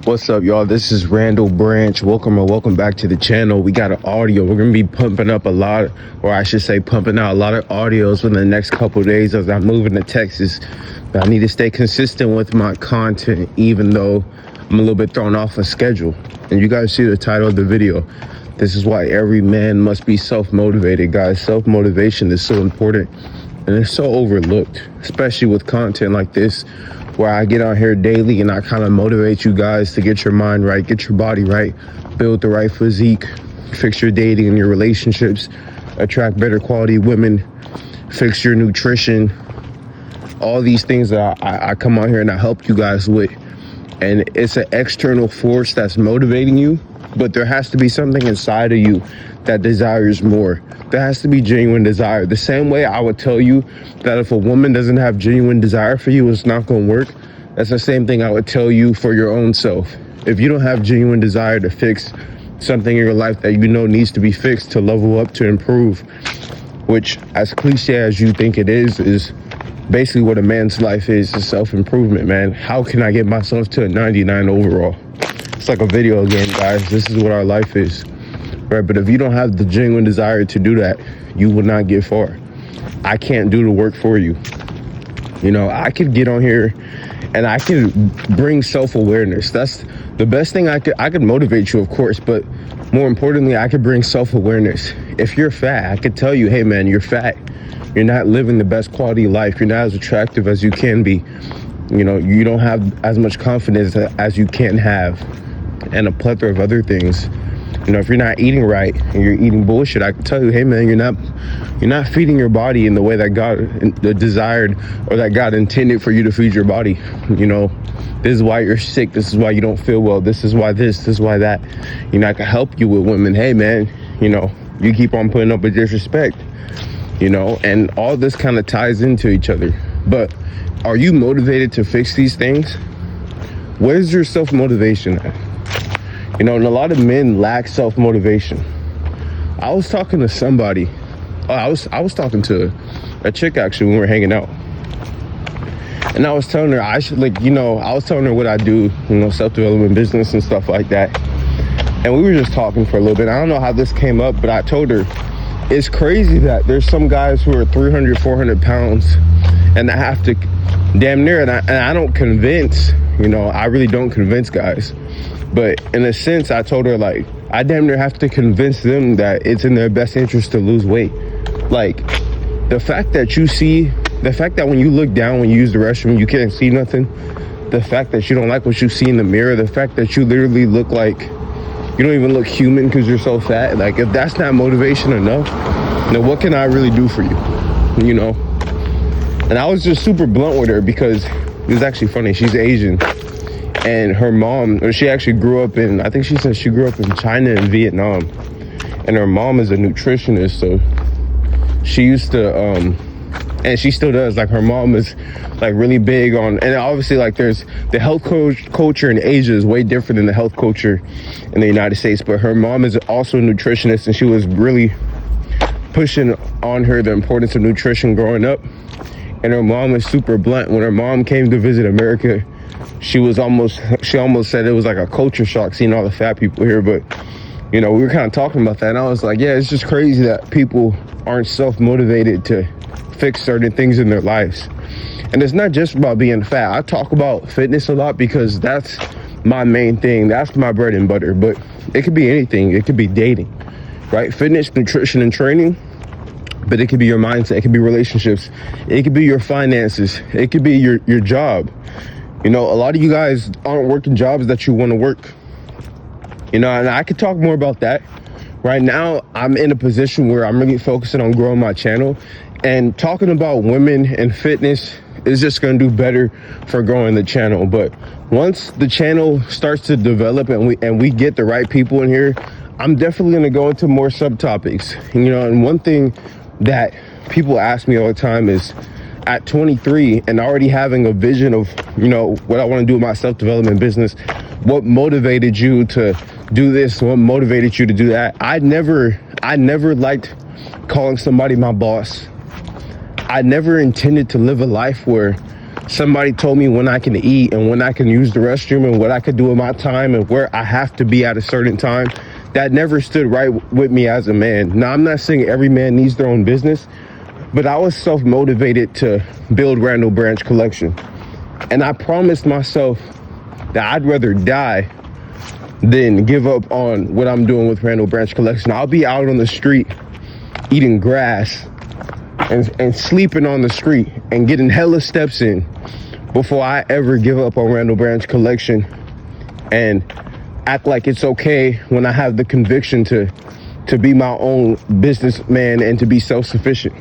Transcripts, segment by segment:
What's up, y'all? This is Randall Branch. Welcome back to the channel. We got an audio. We're gonna be pumping up a lot, or I should say pumping out a lot of audios within the next couple of days as I'm moving to Texas. But I need to stay consistent with my content, even though I'm a little bit thrown off a schedule. And you guys see the title of the video. This is why every man must be self-motivated, guys. Self-motivation is so important and it's so overlooked, especially with content like this, where I get on here daily and I kind of motivate you guys to get your mind right, get your body right, build the right physique, fix your dating and your relationships, attract better quality women, fix your nutrition, all these things that I come on here and I help you guys with. And it's an external force that's motivating you, but there has to be something inside of you that desires more. There has to be genuine desire. The same way I would tell you that if a woman doesn't have genuine desire for you, it's not going to work. That's the same thing I would tell you for your own self. If you don't have genuine desire to fix something in your life that you know needs to be fixed, to level up, to improve, which, as cliche as you think it is basically what a man's life is self-improvement, man. How can I get myself to a 99 overall? It's like a video game, guys. This is what our life is, right? But if you don't have the genuine desire to do that, you will not get far. I can't do the work for you. You know, I could get on here and I could bring self-awareness. That's the best thing I could motivate you, of course, but more importantly, I could bring self-awareness. If you're fat, I could tell you, hey man, you're fat. You're not living the best quality of life. You're not as attractive as you can be. You know, you don't have as much confidence as you can have, and a plethora of other things. You know, if you're not eating right and you're eating bullshit, I can tell you, hey man, you're not feeding your body in the way that God desired or that God intended for you to feed your body. You know, this is why you're sick. This is why you don't feel well. This is why this is why that. You know, I can help you with women. Hey man, you know, you keep on putting up with disrespect, you know, and all this kind of ties into each other. But are you motivated to fix these things? Where's your self-motivation at? You know, and a lot of men lack self-motivation. I was talking to somebody. I was talking to a chick actually when we were hanging out. And I was telling her I was telling her what I do, you know, self-development business and stuff like that. And we were just talking for a little bit. I don't know how this came up, but I told her it's crazy that there's some guys who are 300, 400 pounds and I have to damn near, and I don't convince, you know, I really don't convince guys. But in a sense, I told her, like, I damn near have to convince them that it's in their best interest to lose weight. Like, the fact that when you look down, when you use the restroom, you can't see nothing. The fact that you don't like what you see in the mirror. The fact that you literally look like you don't even look human because you're so fat. Like, if that's not motivation enough, then what can I really do for you? You know? And I was just super blunt with her because it was actually funny. She's Asian. And her mom, she actually grew up in, I think she said she grew up in China and Vietnam. And her mom is a nutritionist, so she used to, and she still does, like her mom is like really big on, and obviously like there's the health culture in Asia is way different than the health culture in the United States. But her mom is also a nutritionist and she was really pushing on her the importance of nutrition growing up. And her mom was super blunt. When her mom came to visit America, she almost said it was like a culture shock seeing all the fat people here. But, you know, we were kind of talking about that. And I was like, yeah, it's just crazy that people aren't self-motivated to fix certain things in their lives. And it's not just about being fat. I talk about fitness a lot because that's my main thing. That's my bread and butter. But it could be anything. It could be dating, right? Fitness, nutrition, and training. But it could be your mindset. It could be relationships. It could be your finances. It could be your job. You know, a lot of you guys aren't working jobs that you want to work. You know, and I could talk more about that. Right now, I'm in a position where I'm really focusing on growing my channel. And talking about women and fitness is just going to do better for growing the channel. But once the channel starts to develop and we get the right people in here, I'm definitely going to go into more subtopics. You know, and one thing that people ask me all the time is, at 23 and already having a vision of, you know, what I want to do with my self-development business, what motivated you to do this? What motivated you to do that? I never liked calling somebody my boss. I never intended to live a life where Somebody told me when I can eat and when I can use the restroom and what I could do with my time and where I have to be at a certain time. That never stood right with me as a man. Now, I'm not saying every man needs their own business, but I was self-motivated to build Randall Branch Collection. And I promised myself that I'd rather die than give up on what I'm doing with Randall Branch Collection. I'll be out on the street eating grass and sleeping on the street and getting hella steps in before I ever give up on Randall Branch Collection and act like it's okay when I have the conviction to be my own businessman and to be self-sufficient.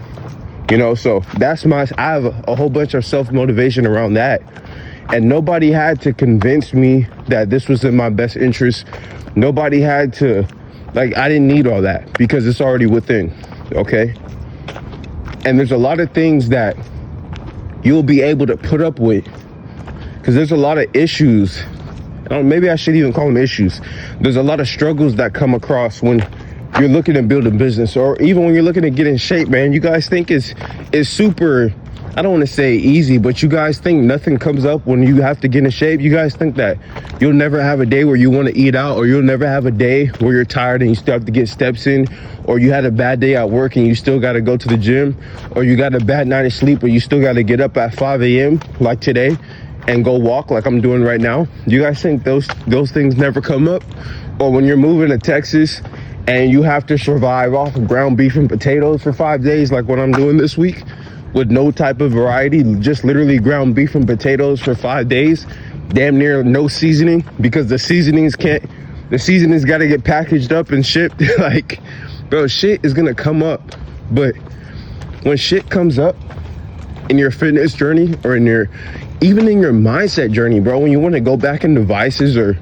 You know, so that's I have a whole bunch of self-motivation around that. And nobody had to convince me that this was in my best interest. Nobody had to, I didn't need all that because it's already within, okay? And there's a lot of things that you'll be able to put up with because there's a lot of issues. Maybe I should even call them issues. There's a lot of struggles that come across when you're looking to build a business, or even when you're looking to get in shape, man. You guys think it's super, I don't want to say easy, but you guys think nothing comes up when you have to get in shape. You guys think that you'll never have a day where you want to eat out, or you'll never have a day where you're tired and you still have to get steps in, or you had a bad day at work and you still got to go to the gym, or you got a bad night of sleep but you still got to get up at 5 a.m. like today and go walk like I'm doing right now. You guys think those things never come up? Or when you're moving to Texas and you have to survive off of ground beef and potatoes for 5 days like what I'm doing this week with no type of variety, just literally ground beef and potatoes for 5 days, damn near no seasoning because the seasonings got to get packaged up and shipped. Like, bro, shit is gonna come up. But when shit comes up in your fitness journey or even in your mindset journey, bro, when you want to go back into vices or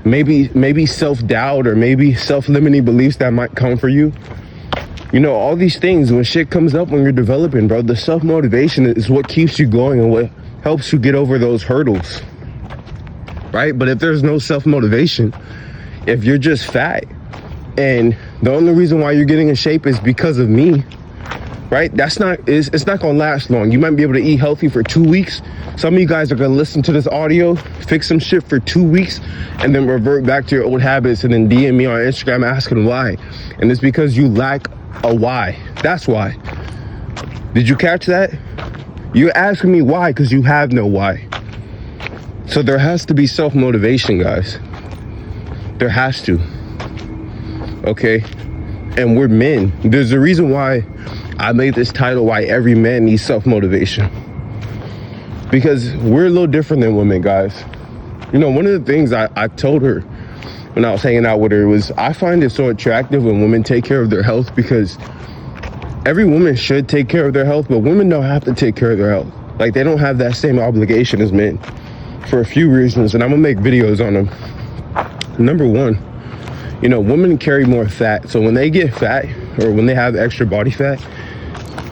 maybe self-doubt or maybe self-limiting beliefs that might come for you, you know, all these things, when shit comes up when you're developing, bro, the self-motivation is what keeps you going and what helps you get over those hurdles, right? But if there's no self-motivation, if you're just fat and the only reason why you're getting in shape is because of me, right? It's not gonna last long. You might be able to eat healthy for 2 weeks. Some of you guys are gonna listen to this audio, fix some shit for 2 weeks, and then revert back to your old habits and then DM me on Instagram asking why. And it's because you lack a why. That's why. Did you catch that? You're asking me why because you have no why. So there has to be self-motivation, guys. There has to. Okay? And we're men. There's a reason why I made this title, Why Every Man Needs Self-Motivation. Because we're a little different than women, guys. You know, one of the things I told her when I was hanging out with her was, I find it so attractive when women take care of their health, because every woman should take care of their health, but women don't have to take care of their health. Like, they don't have that same obligation as men for a few reasons, and I'm gonna make videos on them. Number one, you know, women carry more fat, so when they get fat or when they have extra body fat,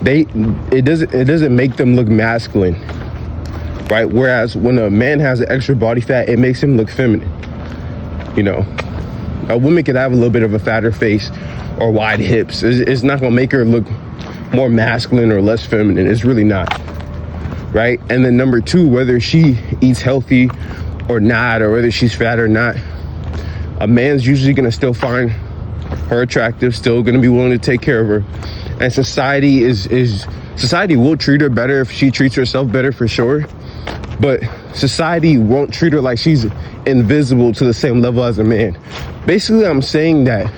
it doesn't make them look masculine, right? Whereas when a man has an extra body fat, it makes him look feminine. You know, a woman could have a little bit of a fatter face or wide hips. It's not gonna make her look more masculine or less feminine. It's really not, right? And then number two, whether she eats healthy or not, or whether she's fat or not, a man's usually gonna still find her attractive, still gonna be willing to take care of her. And society will treat her better if she treats herself better, for sure. But society won't treat her like she's invisible to the same level as a man. Basically, I'm saying that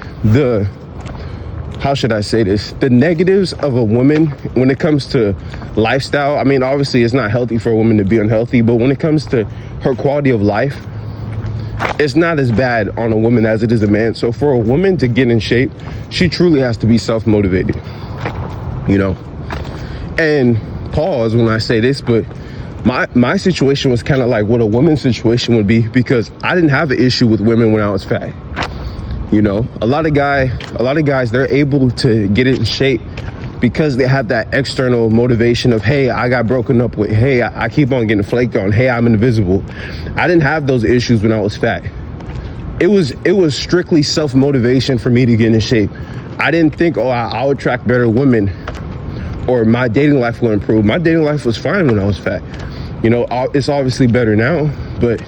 how should I say this? The negatives of a woman when it comes to lifestyle, I mean, obviously it's not healthy for a woman to be unhealthy, but when it comes to her quality of life, it's not as bad on a woman as it is a man. So for a woman to get in shape, she truly has to be self-motivated, you know? And pause when I say this, but my situation was kind of like what a woman's situation would be, because I didn't have an issue with women when I was fat. You know, a lot of guys, they're able to get in shape because they have that external motivation of, hey, I got broken up with, hey, I keep on getting flaked on, hey, I'm invisible. I didn't have those issues when I was fat. It was strictly self-motivation for me to get in shape. I didn't think, oh, I'll attract better women or my dating life will improve. My dating life was fine when I was fat. You know, it's obviously better now, but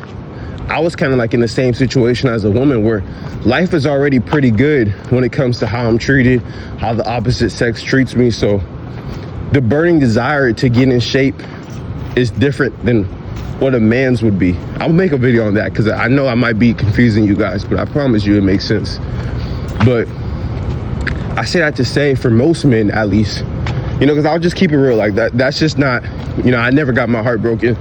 I was kind of like in the same situation as a woman where life is already pretty good when it comes to how I'm treated, how the opposite sex treats me. So the burning desire to get in shape is different than what a man's would be. I'll make a video on that because I know I might be confusing you guys, but I promise you it makes sense. But I say that to say, for most men at least, you know, because I'll just keep it real, like that's just not, you know, I never got my heart broken.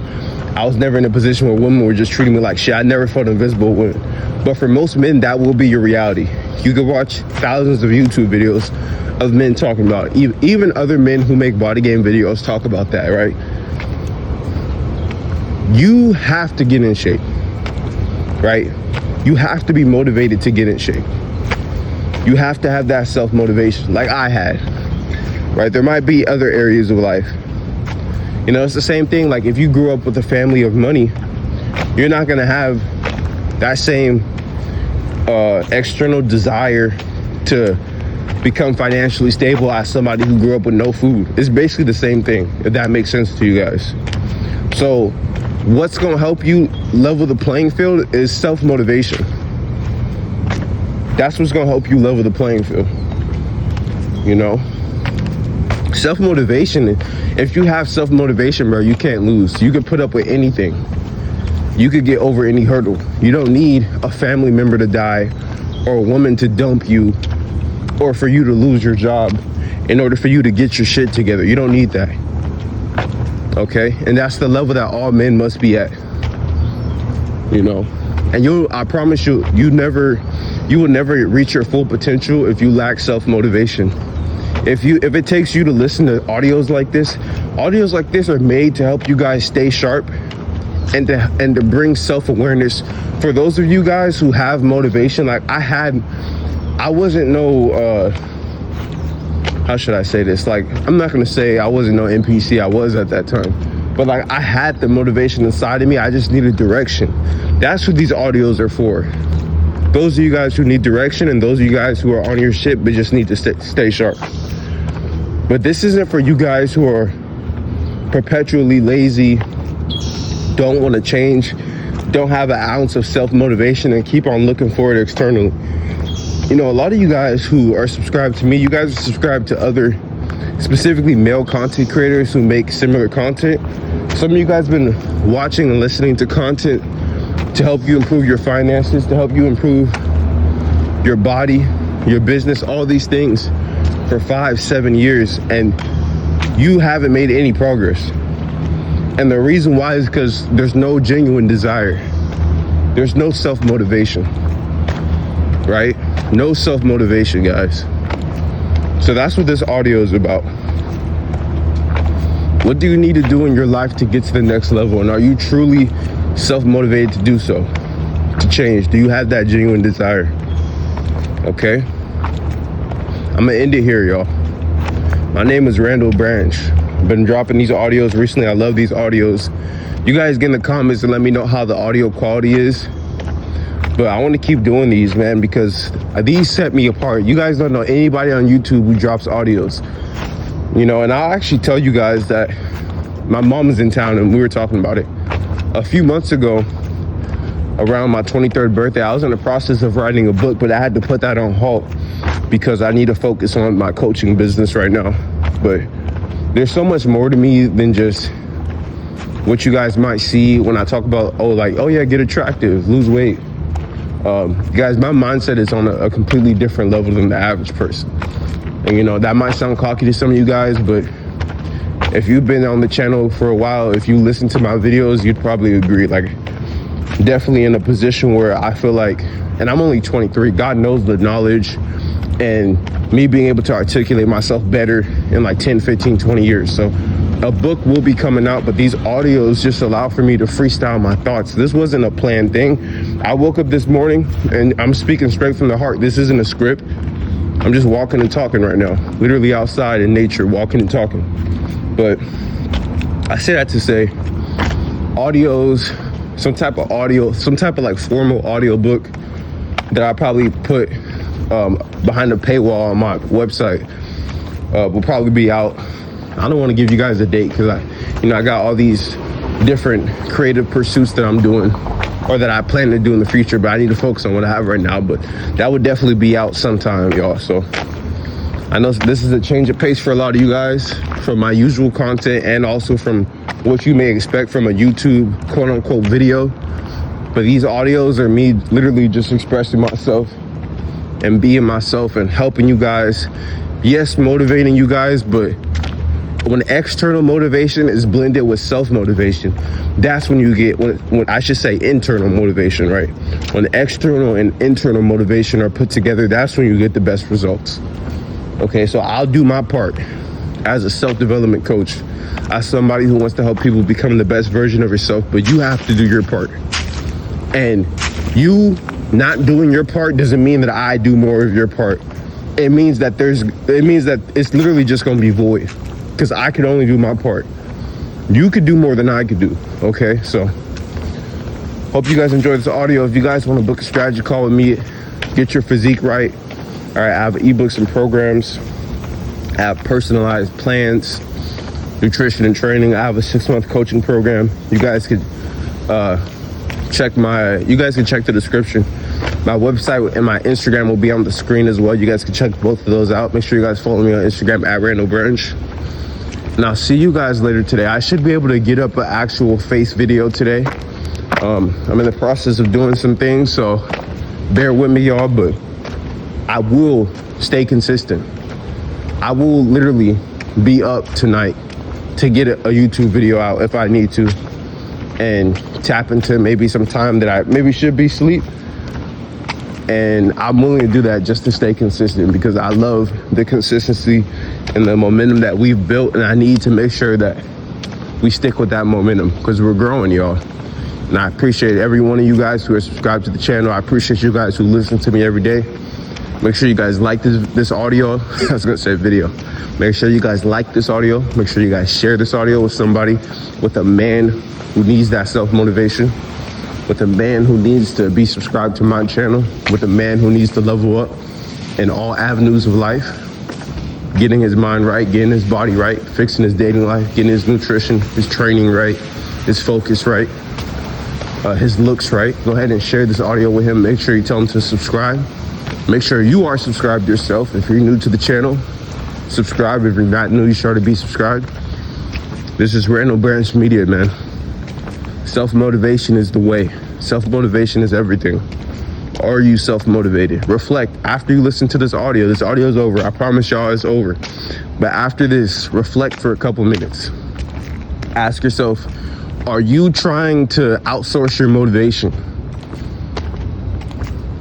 I was never in a position where women were just treating me like shit. I never felt invisible with it. But for most men, that will be your reality. You can watch thousands of YouTube videos of men talking about it. Even other men who make body game videos talk about that, right? You have to get in shape, right? You have to be motivated to get in shape. You have to have that self-motivation like I had, right? There might be other areas of life. You know, it's the same thing. Like if you grew up with a family of money, you're not going to have that same external desire to become financially stable as somebody who grew up with no food. It's basically the same thing, if that makes sense to you guys. So what's going to help you level the playing field is self-motivation. That's what's going to help you level the playing field. You know, self-motivation, if you have self-motivation, bro, you can't lose. You can put up with anything. You could get over any hurdle. You don't need a family member to die or a woman to dump you or for you to lose your job in order for you to get your shit together. You don't need that. Okay? And that's the level that all men must be at. You know? And I promise you, you will never reach your full potential if you lack self-motivation. If it takes you to listen to audios like this are made to help you guys stay sharp and to bring self-awareness. For those of you guys who have motivation, like I wasn't no, how should I say this? Like, I'm not gonna say I wasn't no NPC, I was at that time. But like, I had the motivation inside of me, I just needed direction. That's what these audios are for. Those of you guys who need direction and those of you guys who are on your shit but just need to stay sharp. But this isn't for you guys who are perpetually lazy, don't want to change, don't have an ounce of self-motivation and keep on looking for it externally. You know, a lot of you guys who are subscribed to me, you guys are subscribed to other, specifically male content creators who make similar content. Some of you guys have been watching and listening to content to help you improve your finances, to help you improve your body, your business, all these things for 5-7 years, and you haven't made any progress. And the reason why is because there's no genuine desire. There's no self-motivation, right? No self-motivation, guys. So that's what this audio is about. What do you need to do in your life to get to the next level? And are you truly self-motivated to do so, to change? Do you have that genuine desire? Okay, I'm gonna end it here, y'all. My name is Randall Branch. I've been dropping these audios recently. I love these audios. You guys get in the comments and let me know how the audio quality is. But I want to keep doing these, man, because these set me apart. You guys don't know anybody on YouTube who drops audios, you know. And I'll actually tell you guys that my mom is in town and we were talking about it. A few months ago, around my 23rd birthday, I was in the process of writing a book, but I had to put that on halt because I need to focus on my coaching business right now. But there's so much more to me than just what you guys might see when I talk about, oh yeah, get attractive, lose weight. Guys, my mindset is on a completely different level than the average person. And you know, that might sound cocky to some of you guys, but if you've been on the channel for a while, if you listen to my videos, you'd probably agree. Like, definitely in a position where I feel like, and I'm only 23, God knows the knowledge and me being able to articulate myself better in like 10, 15, 20 years. So a book will be coming out, but these audios just allow for me to freestyle my thoughts. This wasn't a planned thing. I woke up this morning and I'm speaking straight from the heart. This isn't a script. I'm just walking and talking right now, literally outside in nature, walking and talking. But I say that to say, audios, some type of audio, some type of like formal audio book that I probably put behind the paywall on my website will probably be out. I don't want to give you guys a date because I got all these different creative pursuits that I'm doing or that I plan to do in the future, but I need to focus on what I have right now. But that would definitely be out sometime, y'all. So I know this is a change of pace for a lot of you guys from my usual content and also from what you may expect from a YouTube quote unquote video. But these audios are me literally just expressing myself and being myself and helping you guys. Yes, motivating you guys, but when external motivation is blended with self-motivation, that's when you get, when I should say internal motivation, right? When external and internal motivation are put together, that's when you get the best results. Okay, so I'll do my part as a self-development coach, as somebody who wants to help people become the best version of yourself, but you have to do your part. And you not doing your part doesn't mean that I do more of your part. It means that it's literally just gonna be void, because I can only do my part. You could do more than I could do, okay? So hope you guys enjoyed this audio. If you guys want to book a strategy call with me, get your physique right. All right, I have ebooks and programs. I have personalized plans, nutrition and training. I have a 6-month coaching program. You guys could check the description. My website and my Instagram will be on the screen as well. You guys can check both of those out. Make sure you guys follow me on Instagram at Randall Branch. And I'll see you guys later today. I should be able to get up an actual face video today. I'm in the process of doing some things, so bear with me, y'all, but I will stay consistent. I will literally be up tonight to get a YouTube video out if I need to, and tap into maybe some time that I maybe should be asleep. And I'm willing to do that just to stay consistent, because I love the consistency and the momentum that we've built, and I need to make sure that we stick with that momentum because we're growing, y'all. And I appreciate every one of you guys who are subscribed to the channel. I appreciate you guys who listen to me every day. Make sure you guys like this audio. I was gonna say video. Make sure you guys like this audio. Make sure you guys share this audio with somebody, with a man who needs that self-motivation, with a man who needs to be subscribed to my channel, with a man who needs to level up in all avenues of life, getting his mind right, getting his body right, fixing his dating life, getting his nutrition, his training right, his focus right, his looks right. Go ahead and share this audio with him. Make sure you tell him to subscribe. Make sure you are subscribed yourself. If you're new to the channel, subscribe. If you're not new, you sure to be subscribed. This is Randall Branch Media, man. Self-motivation is the way. Self-motivation is everything. Are you self-motivated? Reflect. After you listen to this audio is over. I promise y'all it's over. But after this, reflect for a couple minutes. Ask yourself, are you trying to outsource your motivation?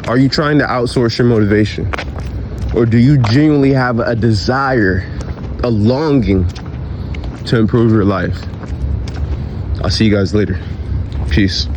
Are you trying to outsource your motivation? Or do you genuinely have a desire, a longing to improve your life? I'll see you guys later. Peace.